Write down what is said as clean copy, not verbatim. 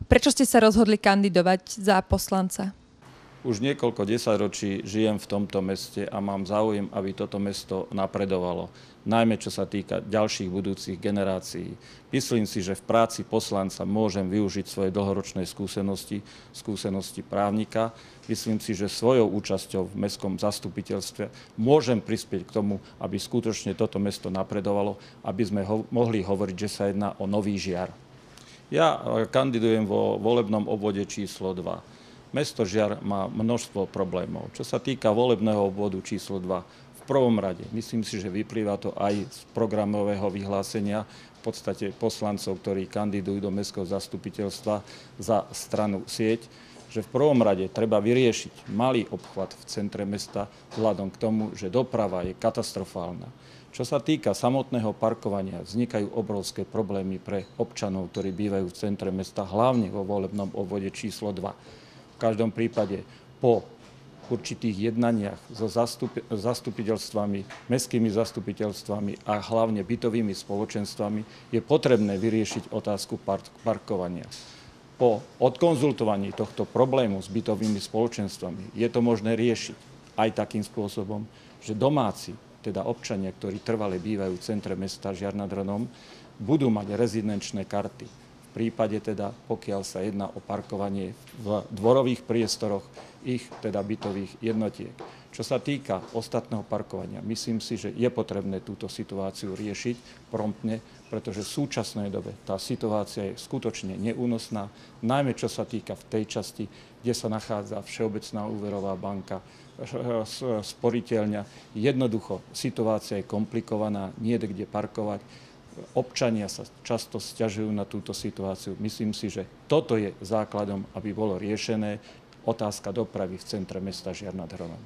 Prečo ste sa rozhodli kandidovať za poslanca? Už niekoľko desaťročí žijem v tomto meste a mám záujem, aby toto mesto napredovalo, najmä čo sa týka ďalších budúcich generácií. Myslím si, že v práci poslanca môžem využiť svoje dlhoročné skúsenosti právnika. Myslím si, že svojou účasťou v mestskom zastupiteľstve môžem prispieť k tomu, aby skutočne toto mesto napredovalo, aby sme mohli hovoriť, že sa jedná o nový Žiar. Ja kandidujem vo volebnom obvode číslo 2. Mesto Žiar má množstvo problémov. Čo sa týka volebného obvodu číslo 2, v prvom rade, myslím si, že vyplýva to aj z programového vyhlásenia v podstate poslancov, ktorí kandidujú do mestského zastupiteľstva za stranu Sieť, že v prvom rade treba vyriešiť malý obchvat v centre mesta vzhľadom k tomu, že doprava je katastrofálna. Čo sa týka samotného parkovania, vznikajú obrovské problémy pre občanov, ktorí bývajú v centre mesta, hlavne vo volebnom obvode číslo 2. V každom prípade po určitých jednaniach so zastupiteľstvami, mestskými zastupiteľstvami a hlavne bytovými spoločenstvami je potrebné vyriešiť otázku parkovania. Po odkonzultovaní tohto problému s bytovými spoločenstvami je to možné riešiť aj takým spôsobom, že domáci, teda občania, ktorí trvale bývajú v centre mesta Žiar nad Hronom, budú mať rezidenčné karty. V prípade teda, pokiaľ sa jedná o parkovanie v dvorových priestoroch ich teda bytových jednotiek. Čo sa týka ostatného parkovania, myslím si, že je potrebné túto situáciu riešiť promptne, pretože v súčasnej dobe tá situácia je skutočne neúnosná, najmä čo sa týka v tej časti, kde sa nachádza Všeobecná úverová banka, sporiteľňa. Jednoducho, situácia je komplikovaná, nie je kde parkovať. Občania sa často sťažujú na túto situáciu. Myslím si, že toto je základom, aby bolo riešené otázka dopravy v centre mesta Žiar nad Hronom.